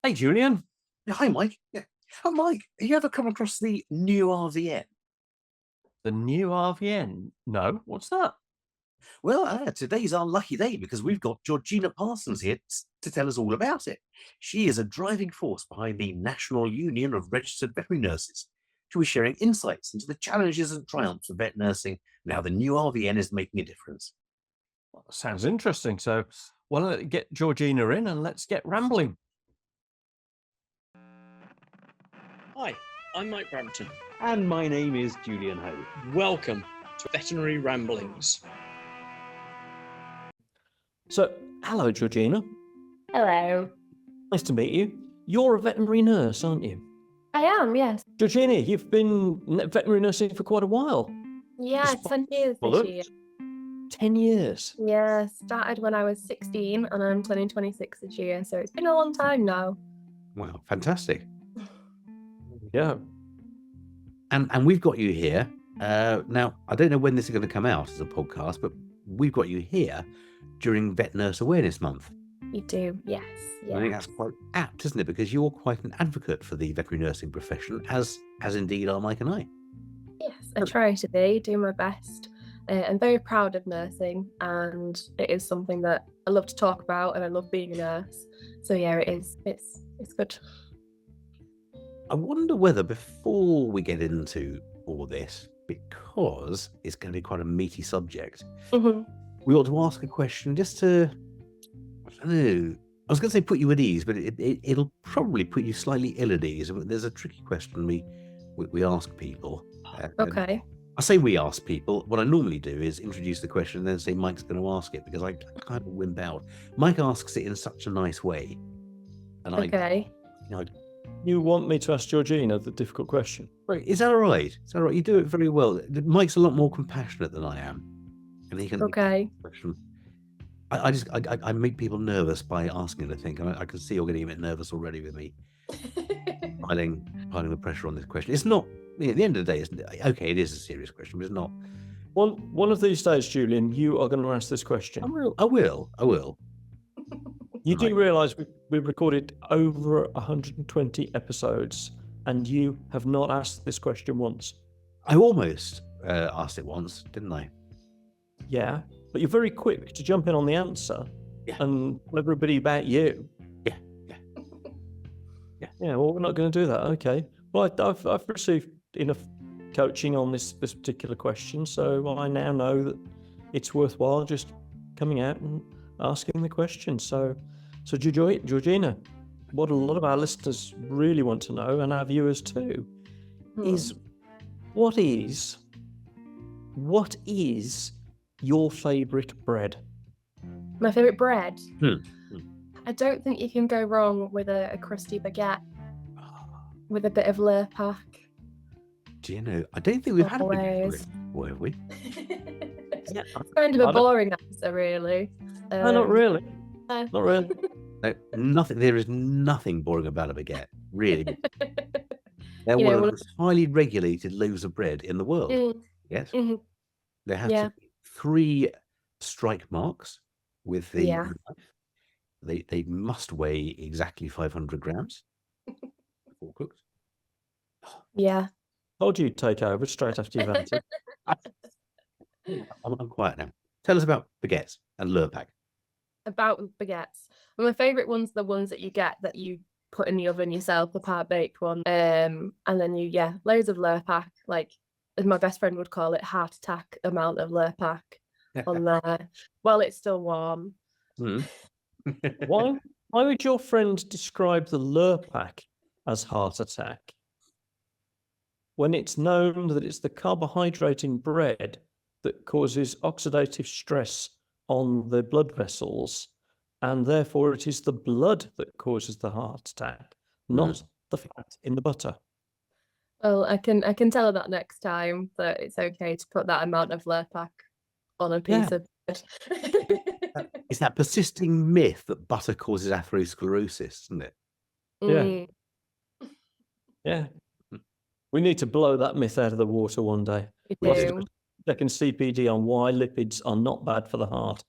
Hey, Julian. Yeah, hi, Mike. Yeah. Oh, Mike, have you ever come across the new RVN? The new RVN? No, what's that? Well, today's our lucky day because we've got Georgina Parsons here to tell us all about it. She is a driving force behind the National Union of Registered Veterinary Nurses. She'll be sharing insights into the challenges and triumphs of vet nursing and how the new RVN is making a difference. Sounds interesting. So, well, get Georgina in and let's get rambling. Hi, I'm Mike Brampton. And my name is Julian Hoad. Welcome to Veterinary Ramblings. So, hello, Georgina. Hello. Nice to meet you. You're a veterinary nurse, aren't you? I am, yes. Georgina, you've been veterinary nursing for quite a while. Yeah, Despite- 10 years Well, this look, year. 10 years. Yeah, started when I was 16 and I'm turning 26 this year, so it's been a long time now. Wow, fantastic. Yeah. And we've got you here. Now, I don't know when this is going to come out as a podcast, but we've got you here during Vet Nurse Awareness Month. You do, yes. I think that's quite apt, isn't it? Because you're quite an advocate for the veterinary nursing profession, as indeed are Mike and I. Yes, I try to be, do my best. I'm very proud of nursing, and it is something that I love to talk about, and I love being a nurse. So yeah, it is. It's good. I wonder whether before we get into all this, because it's going to be quite a meaty subject, Mhm. we ought to ask a question just to, I don't know, I was going to say put you at ease, but it'll probably put you slightly ill at ease. There's a tricky question we ask people. Okay. I say we ask people. What I normally do is introduce the question and then say Mike's going to ask it because I kind of wimp out. Mike asks it in such a nice way. And Okay. You want me to ask Georgina the difficult question? Right, is that all right? Is that all right? You do it very well. Mike's a lot more compassionate than I am. And he can Okay. I make people nervous by asking, I think. I can see you're getting a bit nervous already with me. piling the pressure on this question. It's not, at the end of the day, okay, it is a serious question, but it's not. One of these days, Julian, you are going to ask this question. I will. You do realise we've recorded over 120 episodes and you have not asked this question once. I almost asked it once, didn't I? Yeah, but you're very quick to jump in on the answer and tell everybody about you. Yeah, well, we're not going to do that. Okay. Well, I've received enough coaching on this particular question, so I now know that it's worthwhile just coming out and asking the question. So Georgina, what a lot of our listeners really want to know, and our viewers too, is what is your favourite bread? My favourite bread? I don't think you can go wrong with a crusty baguette with a bit of Lurpak. Do you know, I don't think we've had a baguette before, have we? It's kind of a boring answer, really. No, not really. Not really. No, nothing. There is nothing boring about a baguette, really. They're one of the most highly regulated loaves of bread in the world. Yes. Mm-hmm. There have to be 3 strike marks with the knife. They must weigh exactly 500 grams before cooked. Yeah. Told you you'd take over straight after you've answered. I'm quiet now. Tell us about baguettes and Lurpak. About baguettes. Well, my favourite ones are the ones that you get that you put in the oven yourself, the part-baked one. And then loads of Lurpak, like as my best friend would call it, heart attack amount of Lurpak on there while it's still warm. Why would your friend describe the Lurpak as heart attack when it's known that it's the carbohydrate in bread that causes oxidative stress on the blood vessels, and therefore it is the blood that causes the heart attack, not the fat in the butter? Well, I can tell her that next time that it's okay to put that amount of Lurpak on a piece of bread. It's that persisting myth that butter causes atherosclerosis, isn't it? Yeah. We need to blow that myth out of the water one day. We do. Second CPD on why lipids are not bad for the heart.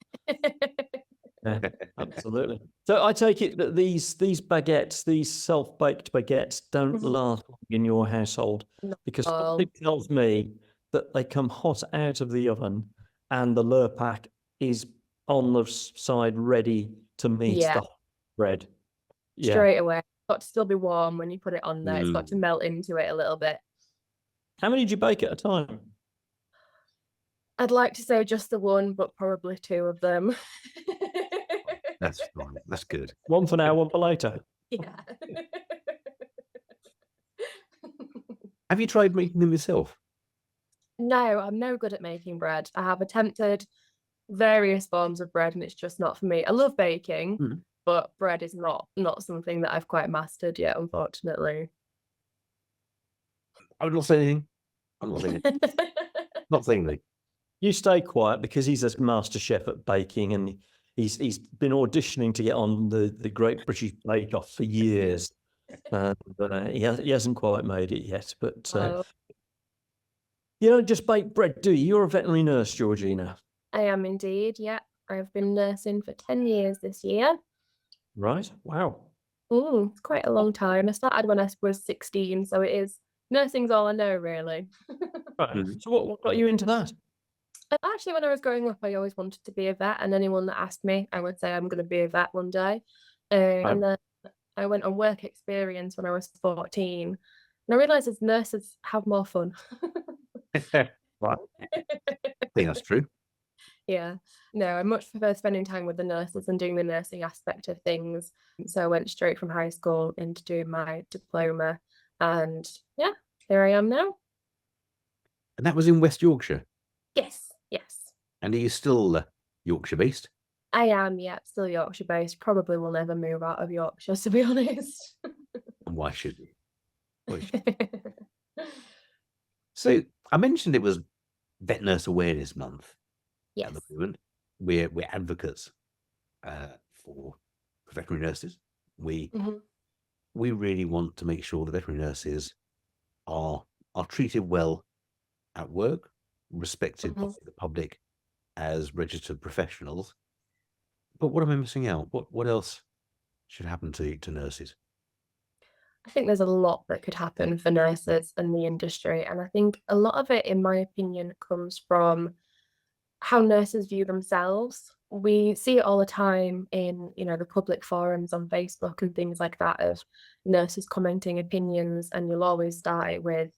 Yeah, absolutely. So I take it that these baguettes, these self-baked baguettes, don't last long in your household, because something tells me that they come hot out of the oven and the Lurpak is on the side ready to meet the hot bread. Yeah. Straight away. It's got to still be warm when you put it on there. It's got to melt into it a little bit. How many do you bake at a time? I'd like to say just the one, but probably two of them. That's fine. That's good. One for now, one for later. Yeah. Have you tried making them yourself? No, I'm no good at making bread. I have attempted various forms of bread and it's just not for me. I love baking, but bread is not something that I've quite mastered yet, unfortunately. I would not say anything. I'm not saying anything. Not saying anything. You stay quiet because he's a master chef at baking, and he's been auditioning to get on the Great British Bake Off for years. But he hasn't quite made it yet. But you don't just bake bread, do you? You're a veterinary nurse, Georgina. I am indeed, yeah. I've been nursing for 10 years this year. Right. Wow. It's quite a long time. I started when I was 16, so it is nursing's all I know, really. Right. So what got you into that? Actually, when I was growing up, I always wanted to be a vet, and anyone that asked me, I would say I'm going to be a vet one day. And then I went on work experience when I was 14, and I realised as nurses have more fun. Right. I think that's true. Yeah. No, I much prefer spending time with the nurses and doing the nursing aspect of things. So I went straight from high school into doing my diploma, and yeah, here I am now. And that was in West Yorkshire? Yes. And are you still Yorkshire based? I am, yeah, still Yorkshire based. Probably will never move out of Yorkshire, to be honest. And why should you? So I mentioned it was Vet Nurse Awareness Month. Yes. At the moment. We're advocates for veterinary nurses. We really want to make sure that veterinary nurses are treated well at work, respected by the public as registered professionals. But what am I missing out? What else should happen to nurses? I think there's a lot that could happen for nurses and the industry, and I think a lot of it, in my opinion, comes from how nurses view themselves. We see it all the time in, the public forums on Facebook and things like that, of nurses commenting opinions, and you'll always start it with,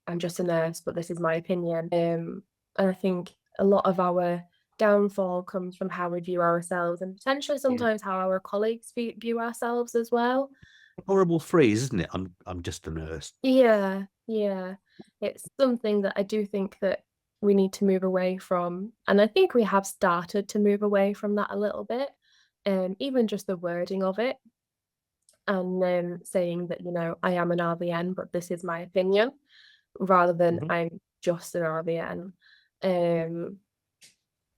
I'm just a nurse, but this is my opinion. And I think a lot of our downfall comes from how we view ourselves, and potentially sometimes how our colleagues view ourselves as well. Horrible phrase, isn't it? I'm just a nurse. Yeah. It's something that I do think that we need to move away from, and I think we have started to move away from that a little bit, even just the wording of it, and saying that, I am an RVN, but this is my opinion, rather than I'm just an RVN. And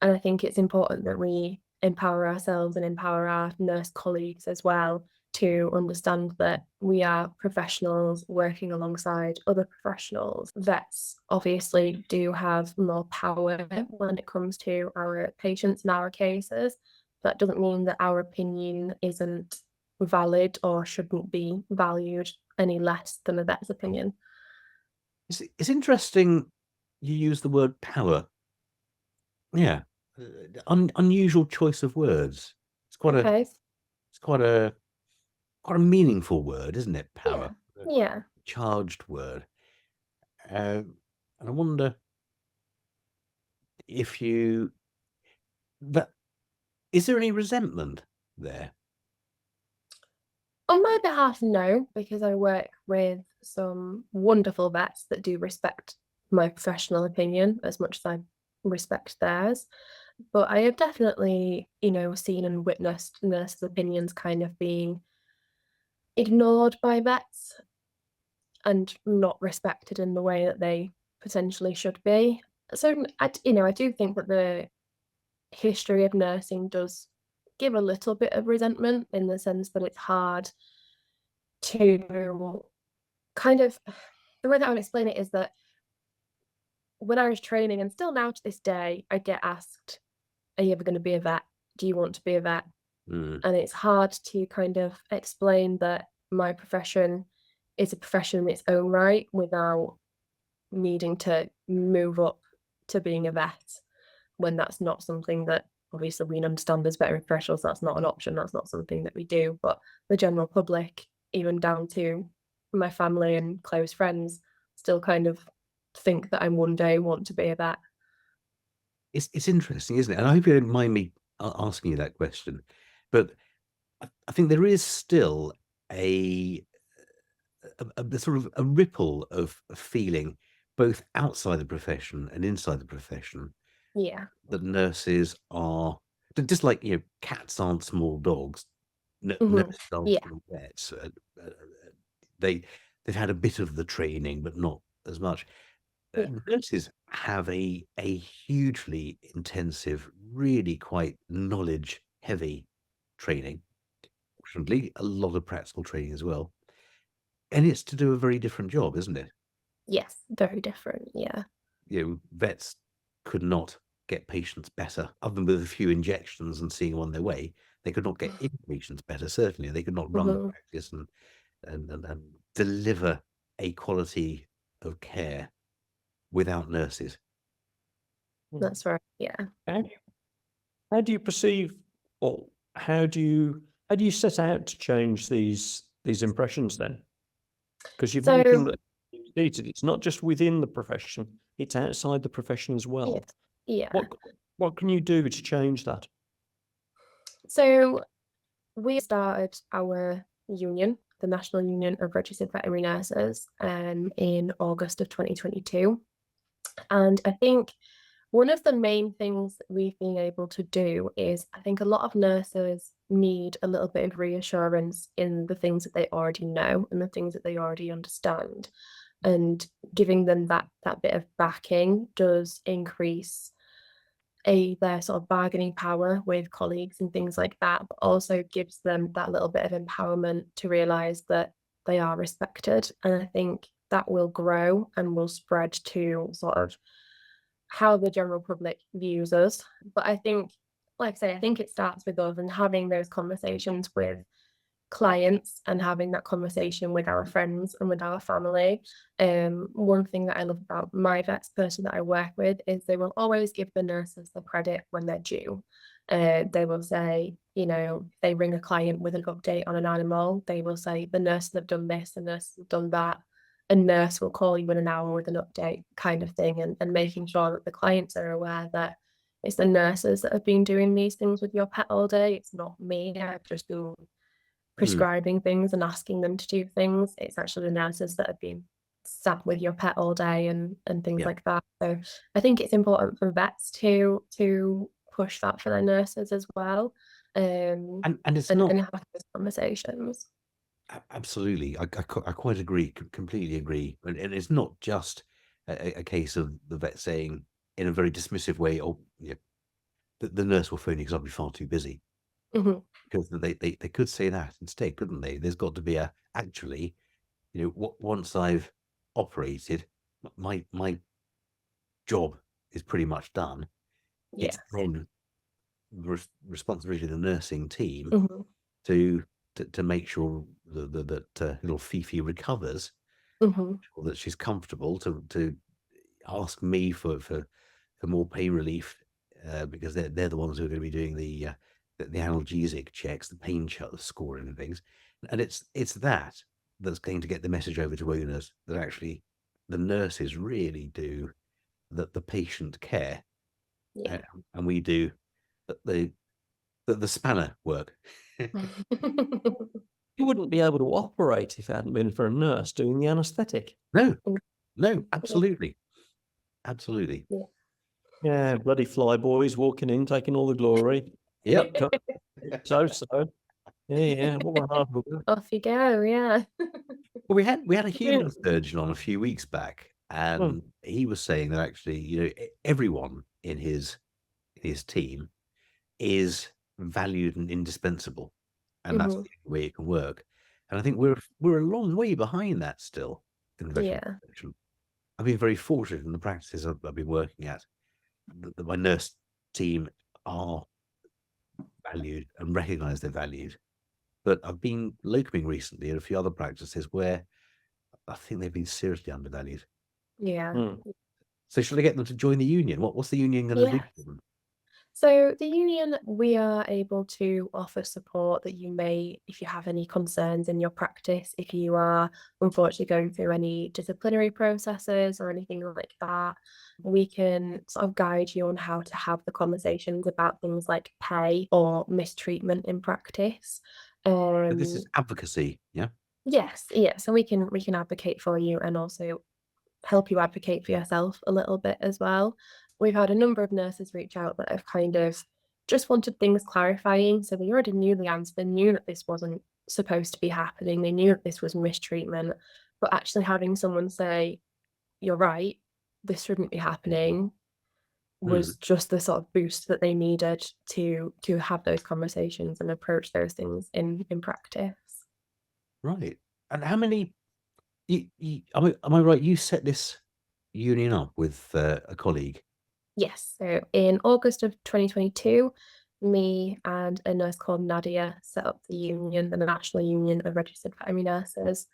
I think it's important that we empower ourselves and empower our nurse colleagues as well, to understand that we are professionals working alongside other professionals. Vets obviously do have more power when it comes to our patients and our cases. That doesn't mean that our opinion isn't valid or shouldn't be valued any less than a vet's opinion. It's interesting you use the word power. Yeah. Unusual choice of words. It's quite a meaningful word, isn't it? Power. Yeah. Charged word. And I wonder if is there any resentment there? On my behalf, no, because I work with some wonderful vets that do respect my professional opinion as much as I respect theirs. But I have definitely, seen and witnessed nurses' opinions kind of being ignored by vets and not respected in the way that they potentially should be. So I do think that the history of nursing does give a little bit of resentment, in the sense that it's hard to kind of, the way that I would explain it is that when I was training, and still now to this day, I get asked, are you ever going to be a vet? do you want to be a vet? Mm. And it's hard to kind of explain that my profession is a profession in its own right without needing to move up to being a vet, when that's not something that obviously we understand as veterinary professionals. That's not an option. That's not something that we do. But the general public, even down to my family and close friends, still kind of think that I one day want to be a vet. It's interesting, isn't it? And I hope you don't mind me asking you that question, but I think there is still a sort of a ripple of feeling both outside the profession and inside the profession. Yeah. That nurses are just like, you know, cats aren't small dogs. Mhm. Nurses aren't Yeah. small vets. They've had a bit of the training, but not as much. Yeah. Nurses have a hugely intensive, really quite knowledge heavy training. Fortunately, a lot of practical training as well. And it's to do a very different job, isn't it? Yes, very different. Yeah. You know, vets could not get patients better, other than with a few injections and seeing them on their way. They could not get patients better, certainly. They could not run the practice and deliver a quality of care without nurses. That's right. Yeah. How do you perceive, or how do you set out to change these impressions then? Because you've mentioned that it's not just within the profession, it's outside the profession as well. Yeah. What can you do to change that? So we started our union, the National Union of Registered Veterinary Nurses, in August of 2022. And I think one of the main things that we've been able to do is, I think a lot of nurses need a little bit of reassurance in the things that they already know and the things that they already understand. And giving them that bit of backing does increase their sort of bargaining power with colleagues and things like that, but also gives them that little bit of empowerment to realize that they are respected. And I think that will grow and will spread to sort of how the general public views us. But I think, like I say, I think it starts with us and having those conversations with clients and having that conversation with our friends and with our family. One thing that I love about my vets person that I work with is they will always give the nurses the credit when they're due. They will say, you know, they ring a client with an update on an animal, they will say the nurses have done this, the nurses have done that. A nurse will call you in an hour with an update, kind of thing, and making sure that the clients are aware that it's the nurses that have been doing these things with your pet all day. It's not me. I've just been prescribing things and asking them to do things. It's actually the nurses that have been sat with your pet all day and things like that. So I think it's important for vets to push that for their nurses as well. And it's not, and have those conversations. Absolutely. I quite agree, completely agree. And it's not just a case of the vet saying in a very dismissive way, oh, yeah, the nurse will phone you because I'll be far too busy. Because they could say that instead, couldn't they? There's got to be actually, you know, once I've operated, my job is pretty much done. It's then the responsibility of the nursing team to make sure that little Fifi recovers, or that she's comfortable, to ask me for more pain relief, because they're the ones who are going to be doing the analgesic checks, the pain score and things. And it's that's going to get the message over to owners that actually the nurses really do the patient care, and we do the spanner work. You wouldn't be able to operate if it hadn't been for a nurse doing the anaesthetic. No, absolutely. Yeah, bloody flyboys walking in, taking all the glory. Yep. So. Yeah. What a hard work. Off you go, yeah. Well, we had a human surgeon on a few weeks back, and he was saying that actually, you know, everyone in his team is valued and indispensable, and that's the way it can work. And I think we're a long way behind that still in the veterinary profession. I've been very fortunate in the practices I've been working at that my nurse team are valued and recognise they're valued. But I've been locuming recently at a few other practices where I think they've been seriously undervalued. Yeah. So should I get them to join the union? What's the union going to do for them? So the union, we are able to offer support that you may, if you have any concerns in your practice, if you are unfortunately going through any disciplinary processes or anything like that, we can sort of guide you on how to have the conversations about things like pay or mistreatment in practice. So this is advocacy, yeah? Yes, yeah. So we can advocate for you and also help you advocate for yourself a little bit as well. We've had a number of nurses reach out that have kind of just wanted things clarifying. So they already knew the answer. They knew that this wasn't supposed to be happening. They knew that this was mistreatment. But actually having someone say, "You're right, this shouldn't be happening," was just the sort of boost that they needed to have those conversations and approach those things in practice. Right. And how many? Am I right? You set this union up with a colleague. Yes, so in August of 2022, me and a nurse called Nadia set up the union, the National Union of Registered Veterinary Nurses,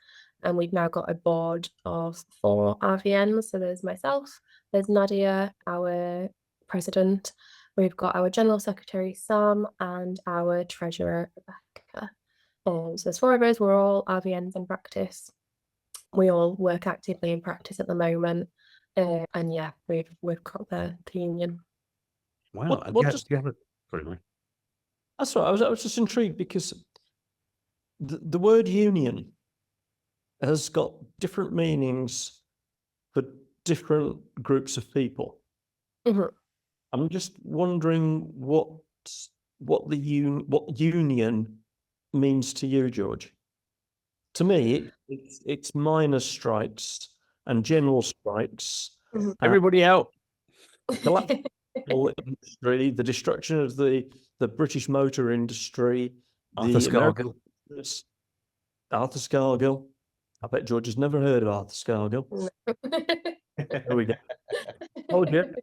and we've now got a board of 4 RVNs. So there's myself, there's Nadia, our president, we've got our general secretary Sam, and our treasurer Rebecca. So there's 4 of us. We're all RVNs in practice. We all work actively in practice at the moment. And yeah, we've got the union. Wow. What do does you have a, sorry, Mike. That's right. I was just intrigued because the word union has got different meanings for different groups of people. I'm just wondering what union means to you, George. To me, it's miners' strikes and general strikes. Everybody out. The industry, the destruction of the British motor industry, Arthur Scargill. Arthur Scargill. I bet George has never heard of Arthur Scargill. There we go. Told you.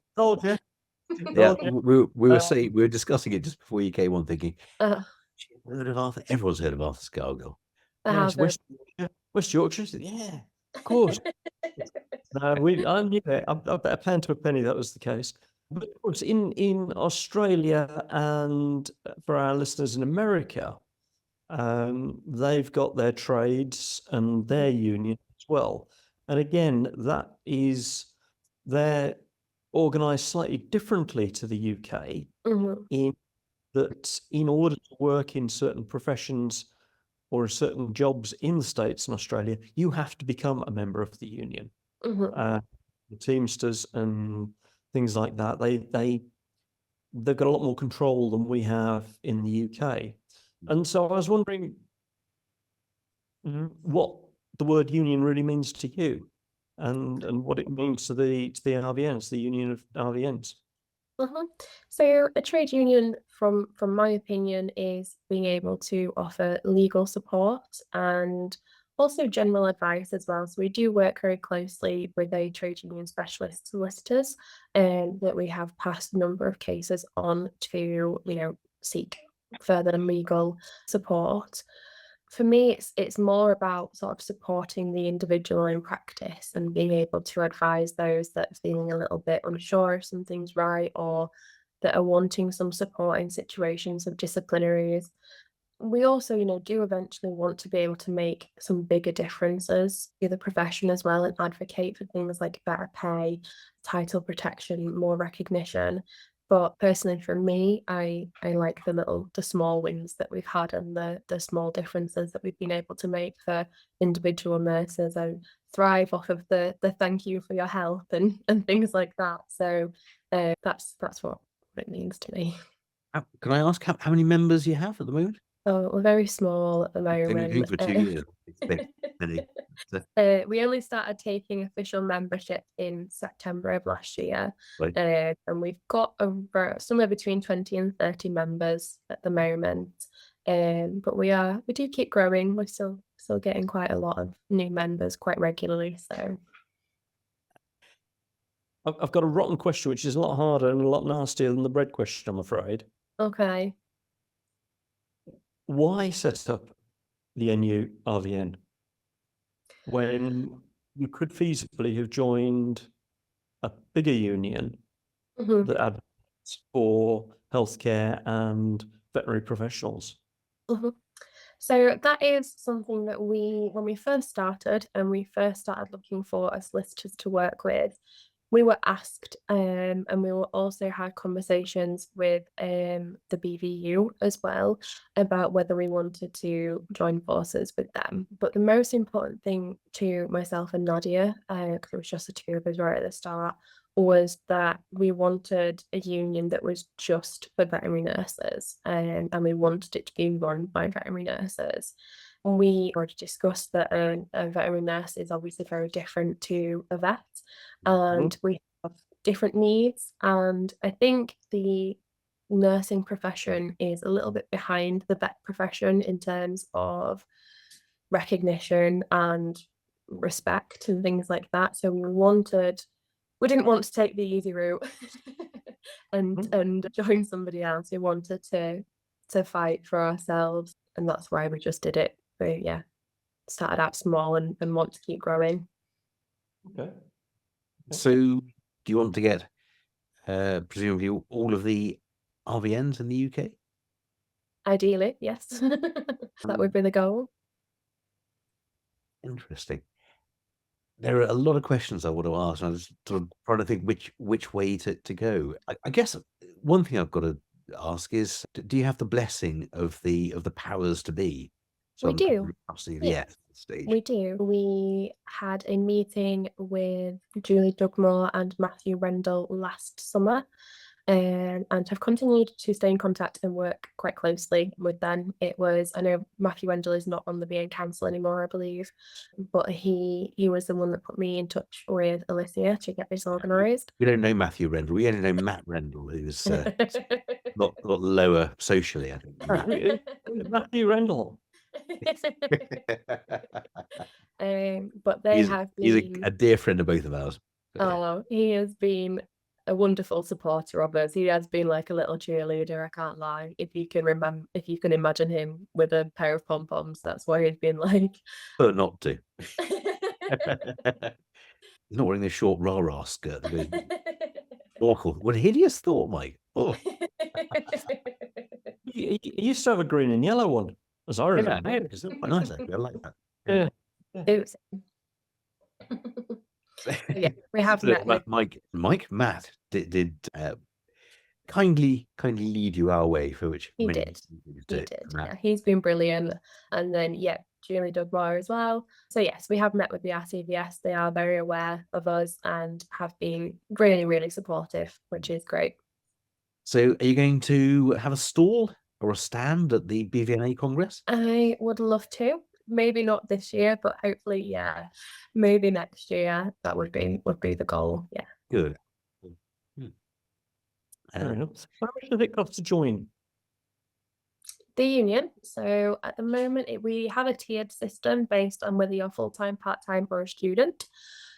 Yeah, we were discussing it just before you came on, thinking, heard of Arthur? Everyone's heard of Arthur Scargill. Yes, West Yorkshire. Yeah, of course. No, I knew it. I bet a pound to a penny that was the case. But of course, in Australia and for our listeners in America, they've got their trades and their union as well. And again, they're organised slightly differently to the UK in that in order to work in certain professions or certain jobs in the States and Australia, you have to become a member of the union. The Teamsters and things like that, they've got a lot more control than we have in the UK. And so I was wondering what the word union really means to you and what it means to the RVNs, the Union of RVNs. So a trade union, from my opinion, is being able to offer legal support and also general advice as well. So we do work very closely with a trade union specialist solicitors, and that we have passed a number of cases on to, seek further legal support. For me, it's more about sort of supporting the individual in practice and being able to advise those that are feeling a little bit unsure if something's right or that are wanting some support in situations of disciplinaries. We also, do eventually want to be able to make some bigger differences to the profession as well and advocate for things like better pay, title protection, more recognition. But personally, for me, I like the small wins that we've had and the small differences that we've been able to make for individual nurses. I thrive off of the thank you for your help and things like that. So that's what it means to me. Can I ask how many members you have at the moment? Oh, we're very small at the moment. For 2 years. We only started taking official membership in September of last year, Right. and we've got somewhere between 20 and 30 members at the moment. But we do keep growing. We're still getting quite a lot of new members quite regularly. So I've got a rotten question, which is a lot harder and a lot nastier than the bread question, I'm afraid. okay. why set up the NURVN when you could feasibly have joined a bigger union that advocates for healthcare and veterinary professionals? So that is something that when we first started and we first started looking for solicitors to work with, we were asked, and we also had conversations with the BVU as well about whether we wanted to join forces with them. But the most important thing to myself and Nadia, because it was just the two of us right at the start, was that we wanted a union that was just for veterinary nurses, and we wanted it to be run by veterinary nurses. We already discussed that a veterinary nurse is obviously very different to a vet, and we have different needs. And I think the nursing profession is a little bit behind the vet profession in terms of recognition and respect and things like that. So we didn't want to take the easy route and join somebody else. We wanted to fight for ourselves, and that's why we just did it. So yeah, started out small and want to keep growing. Okay. So do you want to get presumably all of the RVNs in the UK? Ideally, yes. That would be the goal. Interesting. There are a lot of questions I want to ask, and I was sort of trying to think which way to go. I guess one thing I've got to ask is, do you have the blessing of the powers to be? So We do. Yeah, stage. We do. We had a meeting with Julie Dugmore and Matthew Rendell last summer, and have continued to stay in contact and work quite closely with them. I know Matthew Rendell is not on the VN Council anymore, I believe, but he was the one that put me in touch with Alicia to get this organised. We don't know Matthew Rendell. We only know Matt Rendell, who's a lot lower socially, I think. Matthew Rendell. But they have been. He's a dear friend of both of ours. Oh, he has been a wonderful supporter of us. He has been like a little cheerleader, I can't lie. If you can imagine him with a pair of pom-poms, that's what he's been like. But not to. He's not wearing this short rah-rah skirt that goes awful. What a hideous thought, Mike. Oh. He used to have a green and yellow one, as I remember. Yeah, it's quite nice, actually. I like that. Yeah. Oops. Yeah, we have met with Matt did kindly lead you our way, for which he many did. people He do. did. Yeah, he's been brilliant. And then Julie Dugmore as well. So yes, we have met with the RCVS. They are very aware of us and have been really, really supportive, which is great. So are you going to have a stall or a stand at the BVNA Congress? I would love to. Maybe not this year, but hopefully, yeah, maybe next year. That would be the goal. Yeah. Good. Fair enough. How much does it cost to join the union? So at the moment, we have a tiered system based on whether you're full-time, part-time, or a student.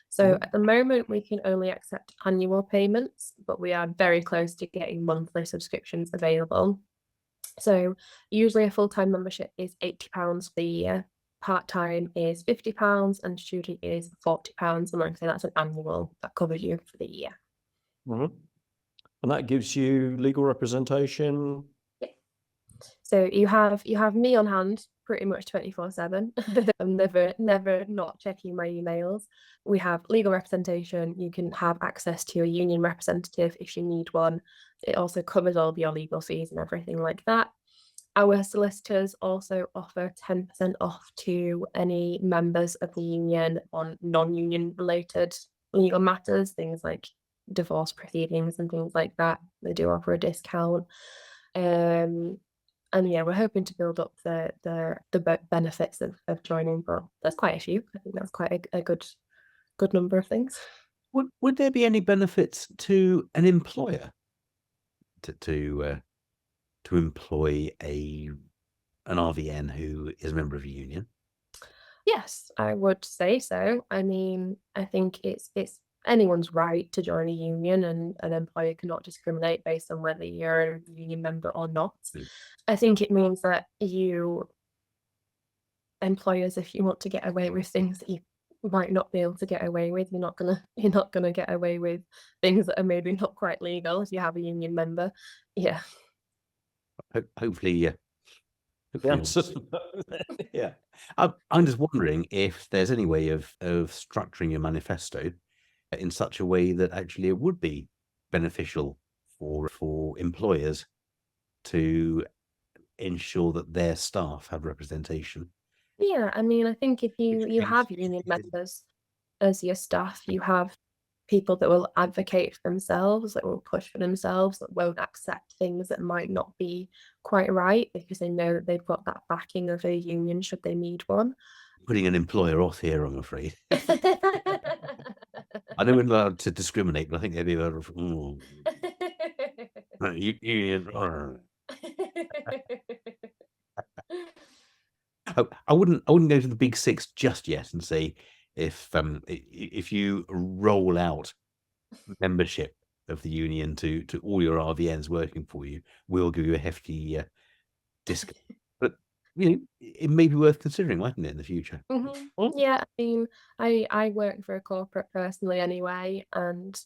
So at the moment, we can only accept annual payments, but we are very close to getting monthly subscriptions available. So usually a full-time membership is £80 for the year, part-time is £50, and student is £40. And like I say, that's an annual that covers you for the year. And that gives you legal representation. Yeah. So you have me on hand pretty much 24/7. I'm never not checking my emails. We have legal representation. You can have access to a union representative if you need one. It also covers all of your legal fees and everything like that. Our solicitors also offer 10% off to any members of the union on non-union related legal matters, things like divorce proceedings and things like that. They do offer a discount. And yeah, we're hoping to build up the benefits of joining, but there's quite a few. I think that's quite a good number of things. Would there be any benefits to an employer to employ an RVN who is a member of a union? Yes, I would say so. I mean, I think it's anyone's right to join a union, and an employer cannot discriminate based on whether you're a union member or not. I think it means that employers, if you want to get away with things that you might not be able to get away with, you're not gonna get away with things that are maybe not quite legal if you have a union member. Yeah. Hopefully, The answer. yeah. I'm just wondering if there's any way of structuring your manifesto in such a way that actually it would be beneficial for employers to ensure that their staff have representation. Yeah, I mean, I think if you have union members as your staff, you have people that will advocate for themselves, that will push for themselves, that won't accept things that might not be quite right because they know that they've got that backing of a union should they need one. Putting an employer off here, I'm afraid. I know we're not allowed to discriminate, but I think they'd be allowed to. Union. I wouldn't go to the big six just yet and say if you roll out membership of the union to all your RVNs working for you, we'll give you a hefty discount. But it may be worth considering, mightn't it, in the future? Yeah, I mean, I work for a corporate personally anyway, and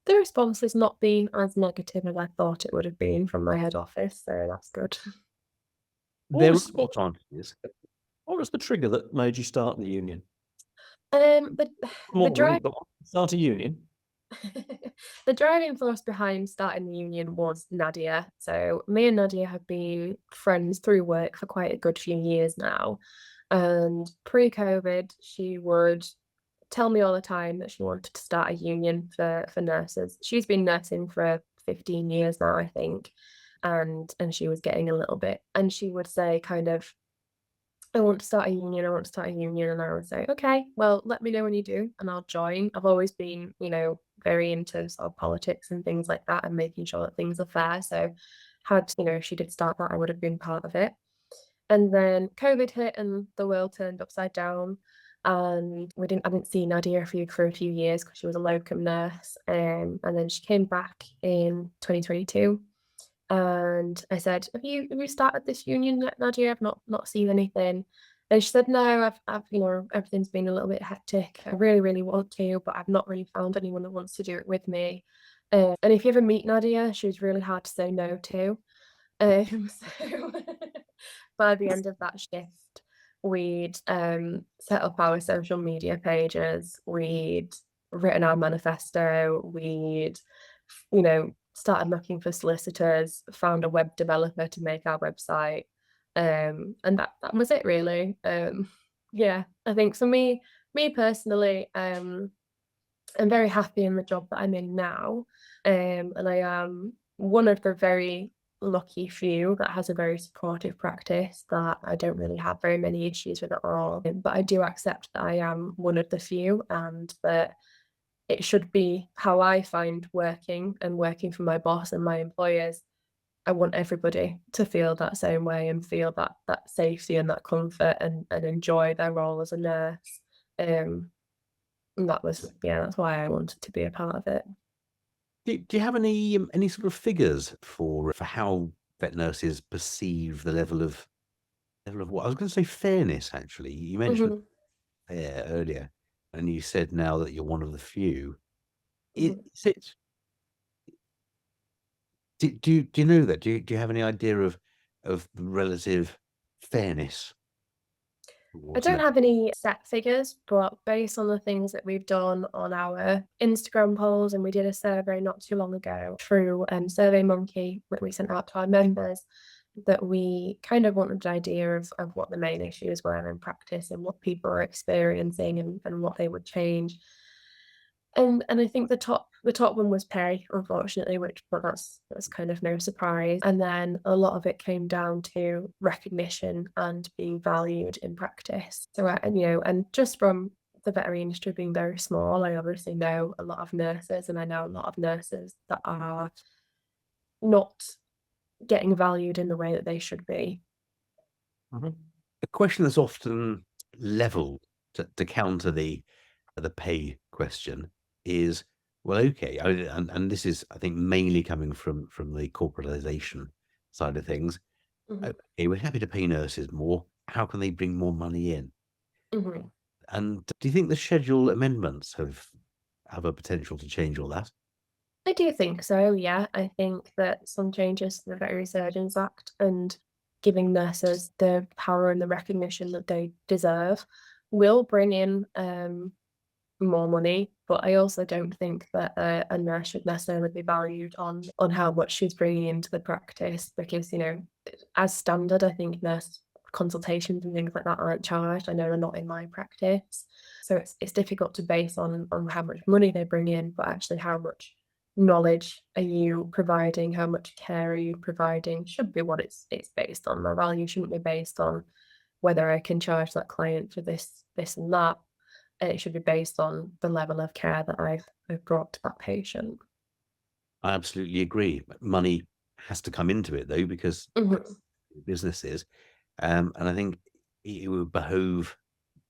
the response has not been as negative as I thought it would have been from my head office, so that's good. There are advantages. What was the trigger that made you start the union? The Start a union. The driving force behind starting the union was Nadia. So me and Nadia have been friends through work for quite a good few years now. And pre-COVID, she would tell me all the time that she wanted to start a union for nurses. She's been nursing for 15 years now, I think. And she was getting a little bit, and she would say kind of, I want to start a union, and I would say, okay, well, let me know when you do, and I'll join. I've always been, very into sort of politics and things like that and making sure that things are fair. So if she did start that, I would have been part of it. And then COVID hit and the world turned upside down. And I didn't see Nadia for a few years because she was a locum nurse. And then she came back in 2022. And I said, have you started this union yet, Nadia? I've not seen anything. And she said, no, I've everything's been a little bit hectic. I really, really want to, but I've not really found anyone that wants to do it with me. And if you ever meet Nadia, she was really hard to say no to. So by the end of that shift, we'd set up our social media pages, we'd written our manifesto, we'd, started looking for solicitors, found a web developer to make our website. And that was it really. Yeah, I think for me personally, I'm very happy in the job that I'm in now. And I am one of the very lucky few that has a very supportive practice, that I don't really have very many issues with at all. But I do accept that I am one of the few, and that it should be how I find working for my boss and my employers. I want everybody to feel that same way and feel that safety and that comfort and enjoy their role as a nurse. And that's why I wanted to be a part of it. Do you have any sort of figures for how vet nurses perceive the level of what I was going to say fairness? Actually, you mentioned fair earlier, and you said now that you're one of the few. Do you know that? Do you have any idea of the relative fairness? I don't have any set figures, but based on the things that we've done on our Instagram polls, and we did a survey not too long ago through SurveyMonkey that we sent out to our members, that we kind of wanted an idea of what the main issues were in practice and what people are experiencing and what they would change. And I think the top one was pay, unfortunately, but that's kind of no surprise. And then a lot of it came down to recognition and being valued in practice. So and just from the veterinary industry being very small, I obviously know a lot of nurses, and I know a lot of nurses that are not getting valued in the way that they should be. A question that's often leveled to counter the pay question is, well, okay, and this is, I think, mainly coming from the corporatization side of things. Okay, we're happy to pay nurses more. How can they bring more money in? And do you think the schedule amendments have a potential to change all that? I do think so, yeah. I think that some changes to the Veterinary Surgeons Act and giving nurses the power and the recognition that they deserve will bring in more money, but I also don't think that a nurse should necessarily be valued on how much she's bringing into the practice, because, you know, as standard, I think nurse consultations and things like that aren't charged. I know they're not in my practice, so it's difficult to base on how much money they bring in, but actually how much knowledge are you providing, how much care are you providing should be what it's based on. My value shouldn't be based on whether I can charge that client for this and that. It should be based on the level of care that I've brought to that patient. I absolutely agree. Money has to come into it, though, because business is. And I think it would behoove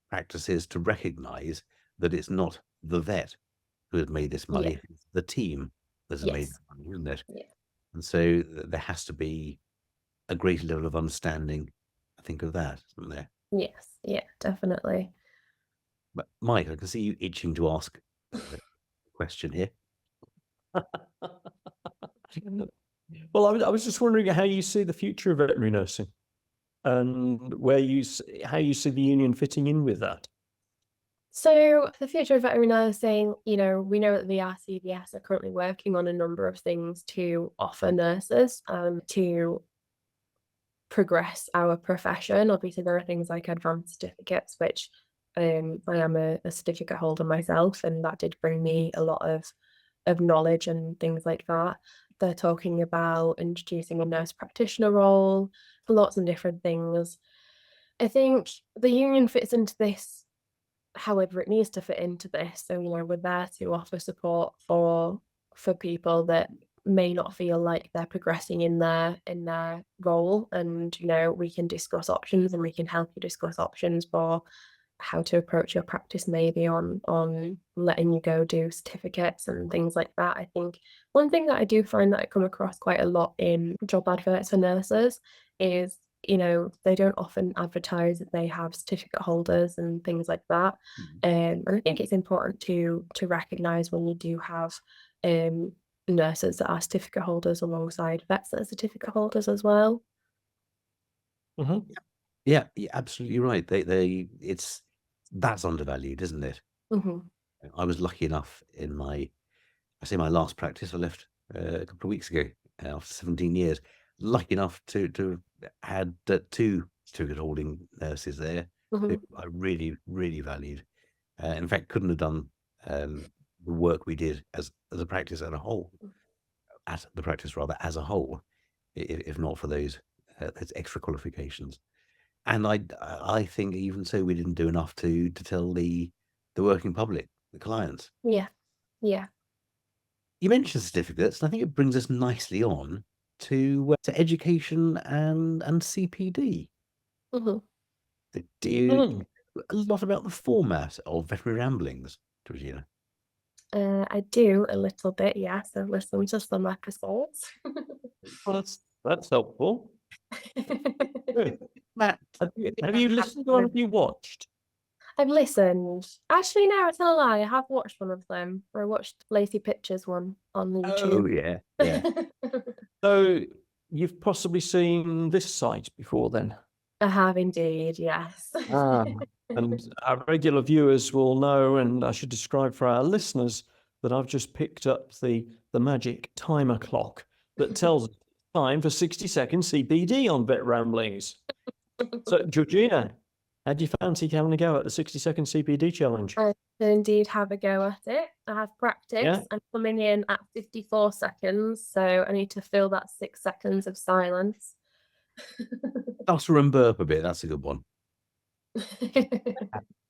practices to recognise that it's not the vet who has made this money, it's the team that has made this money, isn't it? Yeah. And so there has to be a greater level of understanding, I think, of that, isn't there? Yes, yeah, definitely. But Mike, I can see you itching to ask a question here. Well, I was just wondering how you see the future of veterinary nursing, and how you see the union fitting in with that. So the future of veterinary nursing, you know, we know that the RCVS are currently working on a number of things to offer nurses to progress our profession. Obviously, there are things like advanced certificates, which I am a certificate holder myself, and that did bring me a lot of knowledge and things like that. They're talking about introducing a nurse practitioner role, lots of different things. I think the union fits into this however it needs to fit into this. So, you know, we're there to offer support for people that may not feel like they're progressing in their role, and, you know, we can discuss options and we can help you discuss options for how to approach your practice, maybe on letting you go do certificates and things like that. I think one thing that I do find that I come across quite a lot in job adverts for nurses is, you know, they don't often advertise that they have certificate holders and things like that. And I think it's important to recognise when you do have nurses that are certificate holders alongside vets that are certificate holders as well. Yeah, you're absolutely right. That's undervalued, isn't it? I was lucky enough in my last practice. I left a couple of weeks ago after 17 years. Lucky enough to had 2 certificate holding nurses there who I really, really valued. In fact, couldn't have done the work we did as a practice as a whole, if not for those extra qualifications. And I think even so, we didn't do enough to tell the working public, the clients. Yeah. You mentioned certificates, and I think it brings us nicely on to education and CPD. Do you know a lot about the format of Veterinary Ramblings, Georgina? I do a little bit, yes. I've listened to some episodes. Well, that's helpful. Matt, have you listened or have you watched? I've listened. Actually, no, it's not a lie. I have watched one of them. I watched Lacey Pictures one on YouTube. Oh, yeah. So you've possibly seen this site before then? I have indeed, yes. And our regular viewers will know, and I should describe for our listeners, that I've just picked up the magic timer clock that tells us time for 60-second CPD on Vet Ramblings. So, Georgina, how do you fancy having a go at the 60-second CPD challenge? I did indeed have a go at it. I have practiced. Yeah. I'm coming in at 54 seconds, so I need to fill that 6 seconds of silence. Stutter and burp a bit. That's a good one.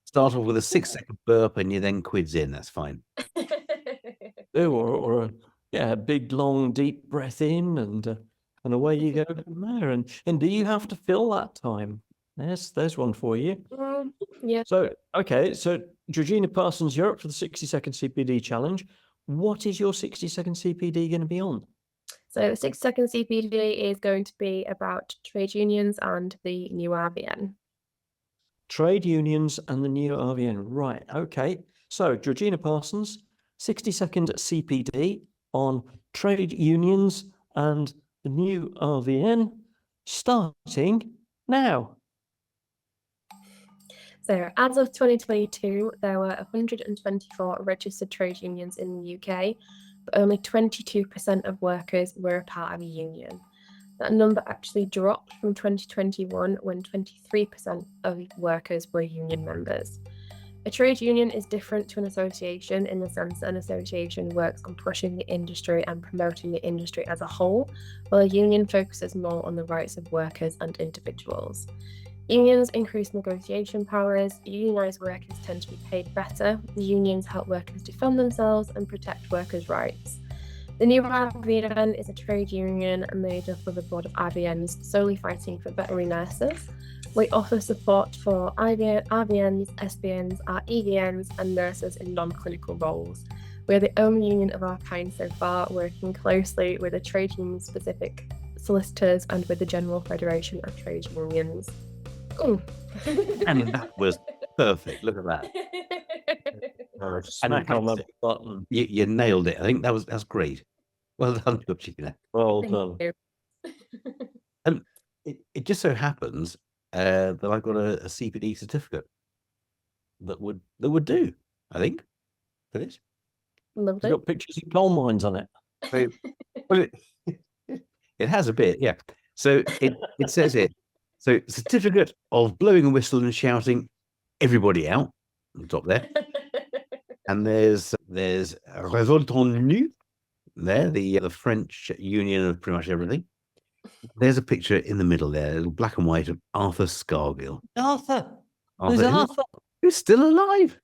Start off with a 6-second burp and you then quids in. That's fine. Or a big, long, deep breath in, and away you go from there. And do you have to fill that time? There's one for you. Yeah. So, okay, so Georgina Parsons, you're up for the 60-second CPD challenge. What is your 60-second CPD going to be on? So 60-second CPD is going to be about trade unions and the new RVN. Trade unions and the new RVN. Right, okay. So, Georgina Parsons, 60-second CPD on trade unions and the new RVN, starting now. So as of 2022, there were 124 registered trade unions in the UK, but only 22% of workers were a part of a union. That number actually dropped from 2021 when 23% of workers were union members. A trade union is different to an association in the sense that an association works on pushing the industry and promoting the industry as a whole, while a union focuses more on the rights of workers and individuals. Unions increase negotiation powers, unionised workers tend to be paid better, the unions help workers defend themselves and protect workers' rights. The new RVN is a trade union made up of a board of RVNs solely fighting for veterinary nurses. We offer support for RVNs, SBNs, REVNs and nurses in non-clinical roles. We're the only union of our kind so far, working closely with the trade union-specific solicitors and with the General Federation of Trade Unions. And that was perfect. Look at that. Smack on the button. You nailed it. I think that's great. Well done, Georgina. Well Thank done. you. And it just so happens that I've got a CPD certificate that would do, I think, for this. Lovely. It's got pictures of coal mines on it. So, well, it has a bit, yeah. So it says here, so certificate of blowing a whistle and shouting everybody out on the top there. And there's Révolte Nu there, the French union of pretty much everything. There's a picture in the middle there, black and white, of Arthur Scargill. Arthur. Who's Arthur? Who's still alive.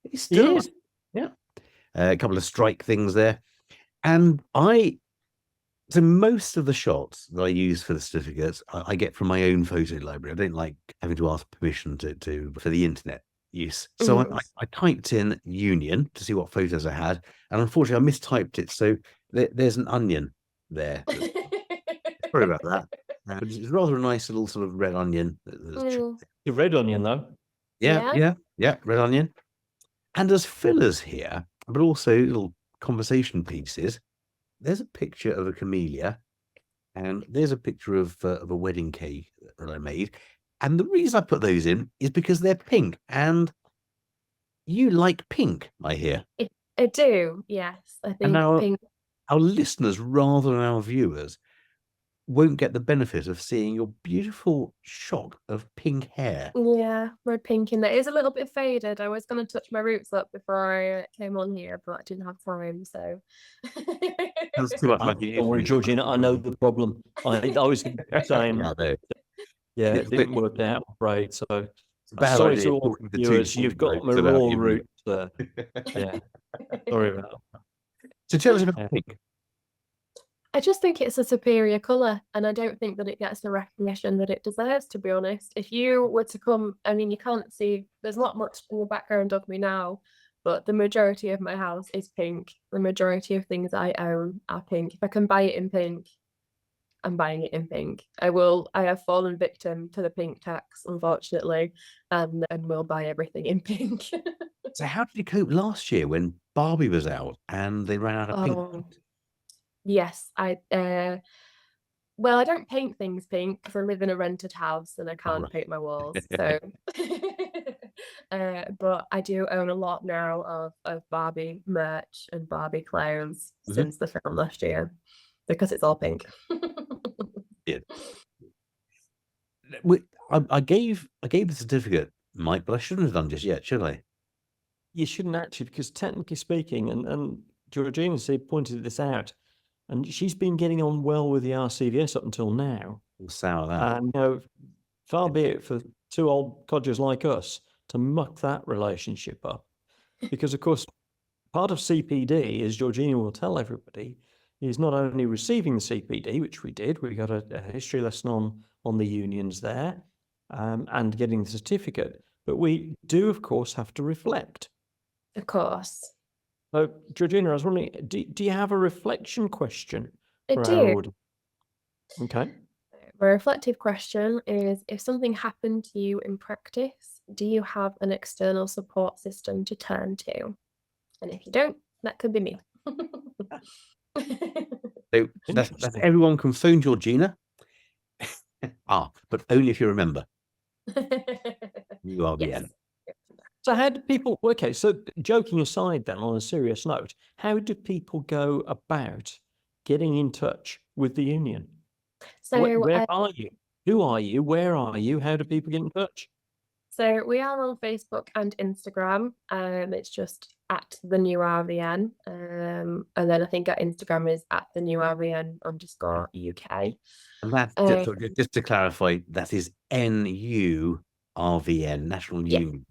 He's still alive. Is. Yeah. A couple of strike things there. And so most of the shots that I use for the certificates, I get from my own photo library. I don't like having to ask permission for the internet use. So I typed in union to see what photos I had. And unfortunately, I mistyped it. So there's an onion there. Sorry about that. But it's rather a nice little sort of red onion. The red onion, though. Yeah, red onion. And as fillers here, but also little conversation pieces, there's a picture of a camellia, and there's a picture of a wedding cake that I made. And the reason I put those in is because they're pink, and you like pink, I hear. I do, yes. I think pink. Our listeners, rather than our viewers, won't get the benefit of seeing your beautiful shock of pink hair. Yeah, red pink in there. It is a little bit faded. I was going to touch my roots up before I came on here, but I didn't have time, so. That's too much. Don't worry, Georgina, I know the problem. I was saying, yeah, it didn't work out, right? So, sorry to all the viewers, you've got my raw roots there. Yeah, sorry about that. So tell us about pink. I just think it's a superior colour, and I don't think that it gets the recognition that it deserves, to be honest. If you were to come, I mean, you can't see, there's not much in the background of me now, but the majority of my house is pink. The majority of things I own are pink. If I can buy it in pink, I'm buying it in pink. I have fallen victim to the pink tax, unfortunately, and will buy everything in pink. So how did you cope last year when Barbie was out and they ran out of pink? Yes, well, I don't paint things pink because I live in a rented house and I can't paint my walls. So, but I do own a lot now of Barbie merch and Barbie clothes since the film last year because it's all pink. Yeah. I gave the certificate, Mike, but I shouldn't have done just yet, should I? You shouldn't actually, because technically speaking, and Georgina pointed this out, and she's been getting on well with the RCVS up until now. Sour that. And far be it for two old codgers like us to muck that relationship up. Because, of course, part of CPD, as Georgina will tell everybody, is not only receiving the CPD, which we did, we got a history lesson on the unions there, and getting the certificate. But we do, of course, have to reflect. Of course. So, Georgina, I was wondering, do you have a reflection question I for do. our audience? Okay. My reflective question is, if something happened to you in practice, do you have an external support system to turn to? And if you don't, that could be me. So that's everyone can phone Georgina. But only if you remember. NURVN. Yes. So how do people, okay, so joking aside then, on a serious note, how do people go about getting in touch with the union? So where are you? Who are you? Where are you? How do people get in touch? So we are on Facebook and Instagram. It's just at the NURVN. And then I think our Instagram is at the NURVN_UK. And that, just to clarify, that is NURVN, National Union.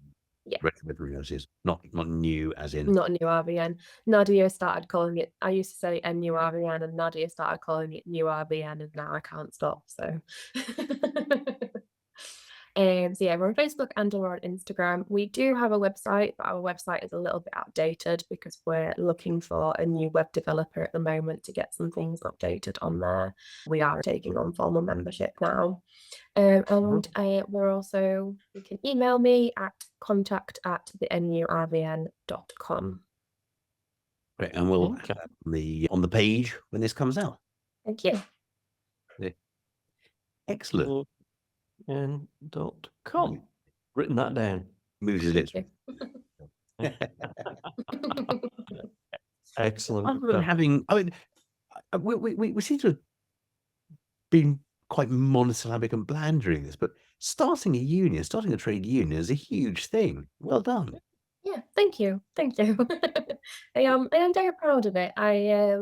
Yeah. Veterinary Nurses, not new as in. Not NURVN. Nadia started calling it, I used to say NURVN, and Nadia started calling it NURVN, and now I can't stop. So. So yeah, we're on Facebook and we're on Instagram. We do have a website, but our website is a little bit outdated because we're looking for a new web developer at the moment to get some things updated on there. We are taking on formal membership now. And we're also, you can email me at contact@thenurvn.com. Right, and we'll have that on the page when this comes out. Thank you. Yeah. Excellent. NURVN.com. Written that down. Moves his lips. Excellent. Other than having, I mean, we seem to have been quite monosyllabic and bland during this, but starting a trade union is a huge thing. Well done. Yeah, thank you. I am very proud of it. I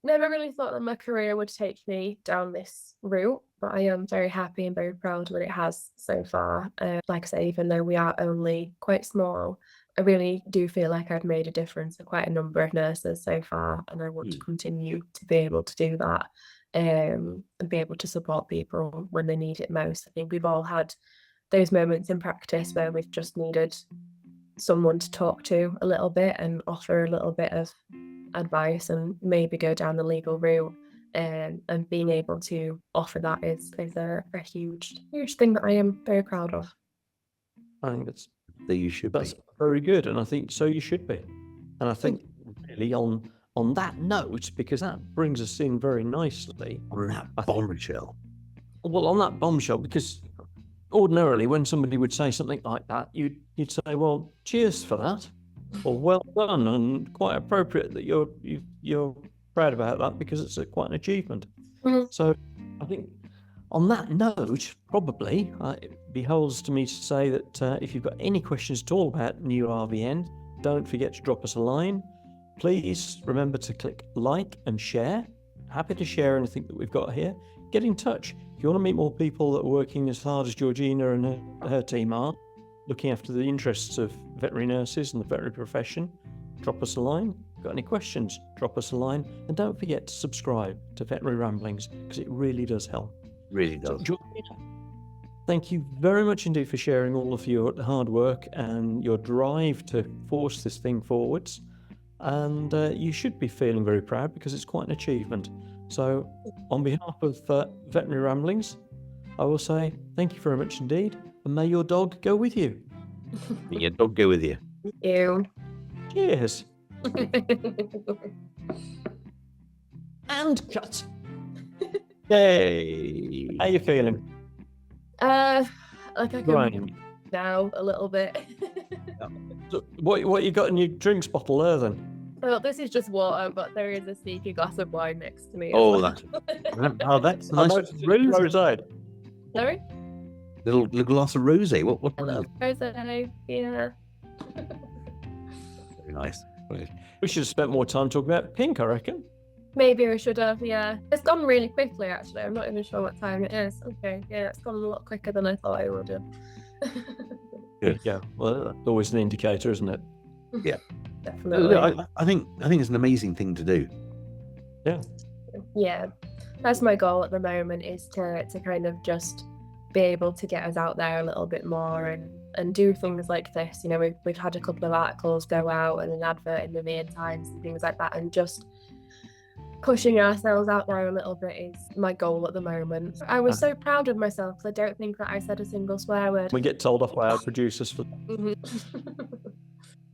never really thought that my career would take me down this route, but I am very happy and very proud that it has so far. Like I say, even though we are only quite small, I really do feel like I've made a difference for quite a number of nurses so far, and I want to continue to be able to do that and be able to support people when they need it most. I think we've all had those moments in practice where we've just needed someone to talk to a little bit and offer a little bit of advice and maybe go down the legal route, and being able to offer that is a huge thing that I am very proud of. I think that's be. Very good, and I think so you should be. And I think really on that note, because that brings us in very nicely on that bombshell. Well, on that bombshell, because ordinarily when somebody would say something like that, you'd say, well, cheers for that, or well done, and quite appropriate that you're proud about that because it's quite an achievement. So I think on that note, probably it behoves to me to say that if you've got any questions at all about NURVN, don't forget to drop us a line. Please remember to click like and share. Happy to share anything that we've got here. Get in touch. If you want to meet more people that are working as hard as Georgina and her team are, looking after the interests of veterinary nurses and the veterinary profession, drop us a line. If you've got any questions, drop us a line. And don't forget to subscribe to Veterinary Ramblings, because it really does help. Really does. So, Georgina, thank you very much indeed for sharing all of your hard work and your drive to force this thing forwards. And you should be feeling very proud because it's quite an achievement. So on behalf of Veterinary Ramblings, I will say thank you very much indeed, and may your dog go with you. May your dog go with you. Ew. Cheers. And cut. Yay. How you feeling? Like I can Right. now a little bit. So what you got in your drinks bottle there then? Well, this is just water, but there is a sneaky glass of wine next to me. Oh, as well. that's I nice. noticed it's rosé. Sorry? Little glass of rosé. What Hello. brand? Rosé, yeah. Very nice. Right. We should have spent more time talking about pink, I reckon. Maybe I should have, yeah. It's gone really quickly, actually. I'm not even sure what time it is. Okay, yeah, it's gone a lot quicker than I thought it would have. Good. Yeah, well, that's always an indicator, isn't it? Yeah. Definitely. I think it's an amazing thing to do. Yeah. Yeah, that's my goal at the moment, is to kind of just be able to get us out there a little bit more and do things like this. You know, we've had a couple of articles go out and an advert in the Main Times and things like that, and just pushing ourselves out there a little bit is my goal at the moment. I was so proud of myself because I don't think that I said a single swear word. We get told off by our producers for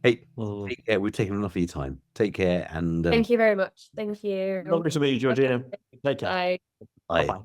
Hey, take care. We've taken enough of your time. Take care, and Thank you very much. Thank you. Lovely to meet you, Georgina. Take care. Bye. bye. Bye-bye.